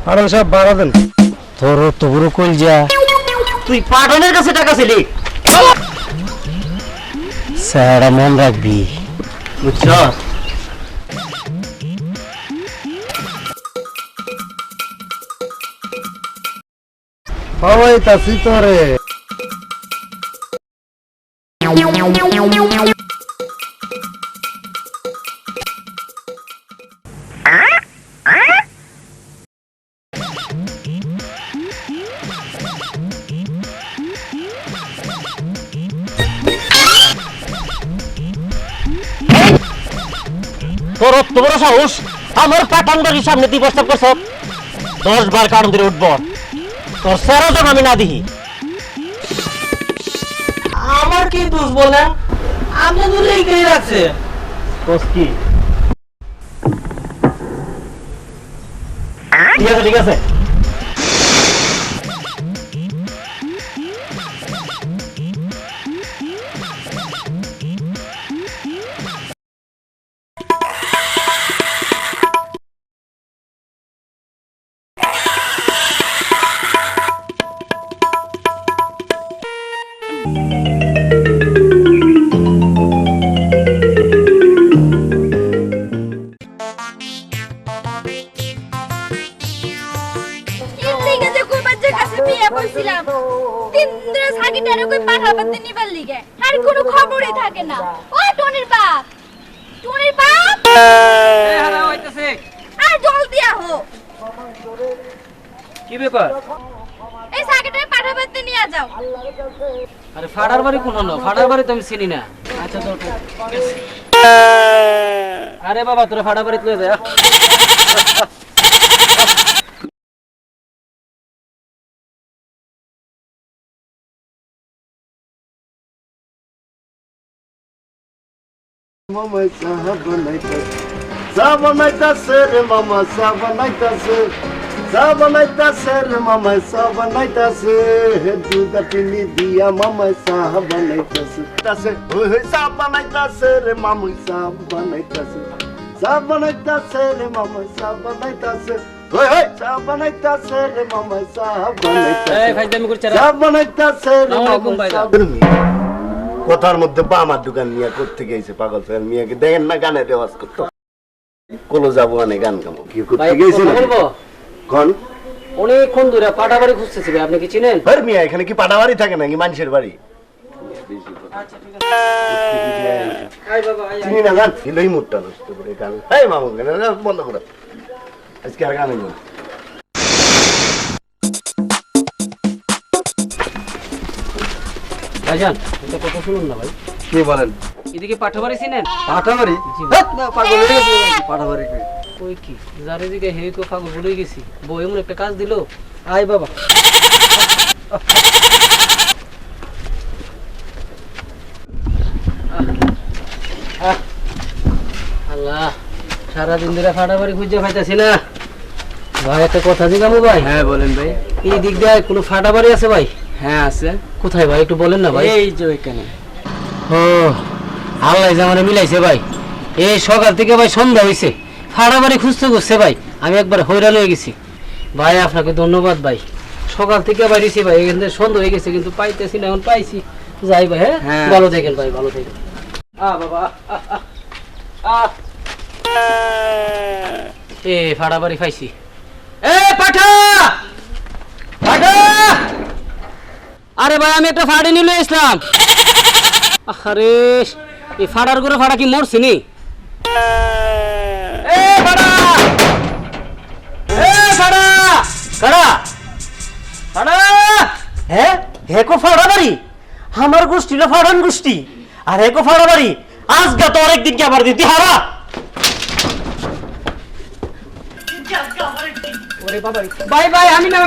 আরে সব বাড়া দেন। তোর তো বুড়ো কল যা, তুই পাটনের কাছে টাকা ছিলি, স্যার মন রাখবি বুঝছ। বাবাই তাসি তোরে তোর অত বড় সাহস আমার পাঠান বাড়ির সামনে দিয়ে প্রস্তাব করছ? 10 বার কারণ ধরে উঠবো, তোর স্যারও যেন আমি না দিই। আমার কি দোষ বলেন? আপনি তো লিখেই রাখছে। দোষ কি? ঠিক আছে ঠিক আছে, আর কোনো খবরই থাকে না। ও টনির বাপ, টনির বাপ, এই হারা হইতাছে। আর জলদি আহো। কি ব্যাপার? এই সাকিটারে পাঠা পাতে নিয়ে যাও। আরে ফাড়ার বাড়ি কোন না? ফাড়ার বাড়ি তো আমি চিনি না। আচ্ছা তো আরে বাবা তোরা ফাড়া বাড়িতে লয়ে যা। মামা সাহাব বানাইতাছে রে মামা সাহাব বানাইতাছে রে মামা সাহাব বানাইতাছে দুধ চিনি দিয়া মামা সাহাব বানাইতাছে তাছে ওই ওই সাহাব বানাইতাছে রে মামা সাহাব বানাইতাছে রে মামা সাহাব বানাইতাছে ওই ওই সাহাব বানাইতাছে রে মামা সাহাব বানাইতাছে এই ভাই আমি করছি সাহাব বানাইতাছে রে আসসালামু আলাইকুম মামা ভাই। সাহাব কথার মধ্যে বা আমার দোকান নিয়ে করতে গেছে পাগল ফেল মিয়াকে দেখেন না গানের রেওয়াজ করতো কোলো যাবো মানে গান গাবো কি ভাই করতে গেছিল বলবো কোন অনেকক্ষণ ধরে পাটা বাড়ি খুঁজতেছি ভাই, আপনি কি চিনেন? আর মিয়া এখানে কি পাটা বাড়ি থাকে নাকি মানুষের বাড়ি আই বাবা আই চিনি না গান ছিলই মুটটা নষ্ট করে গান এই মামু গান বন্ধ করো আজকে আর গান হইল ভাইজান একটা কথা শুনুন না ভাই। কি বলেন এদিকে পাঠা বাড়ি চিনেন? পাটা বাড়ি জি ভাই। পাগল হয়ে গেছে পাটা বাড়ি ওই কি যার এদিকে হে তো পাগল ভুলে গেছি, বউ এমন একটা কাজ দিল। আয় বাবা আল্লাহ, সারাদিন ধরে ফাটা বাড়ি খুঁজে পাইতেছি না ভাই। একটা কথা জিজ্ঞামু ভাই। হ্যাঁ বলেন ভাই। এই দিক দিয়ে কোনো ফাটা বাড়ি আছে ভাই? হ্যাঁ আছে। কোথায় ভাই একটু বলেন না ভাই। এই যে ওইখানে। ও আল্লাহ জামানে মিলাইছে ভাই, এই সকাল থেকে ভাই সন্ধ্যা হয়েছে, ফাটা বাড়ি খুঁজতে খুঁজছে ভাই আমি একবার হইরান হয়ে গেছি ভাই। আপনাকে ধন্যবাদ ভাই, সকাল থেকে বাইরেছি ভাই, এখান থেকে সন্ধ্যা হয়ে গেছে কিন্তু পাইতেছি না, এখন পাইছি। যাই ভাই, হ্যাঁ ভালো থাকেন ভাই, ভালো থাকেন। বাবা এ ফাটা বাড়ি পাইছি। এ পাঠা পাঠা, আরে ভাই আমি একটা ফাড়ি নিলে ইসলাম। আরে এই ফাড়ার করে ফাড়া কি মরছে নি? এ ফাড়া, এ ফাড়া, ফাড়া, ফাড়া, হ্যাঁ হেকো ফাড়া বাড়ি, আমার গোষ্ঠীটা ফাড়ান গোষ্ঠী, আর হেকো ফাড়া বাড়ি। আজকে তো অনেকদিন কে আবার দিতে হারা। ওরে বাবা, ভাই ভাই আমি না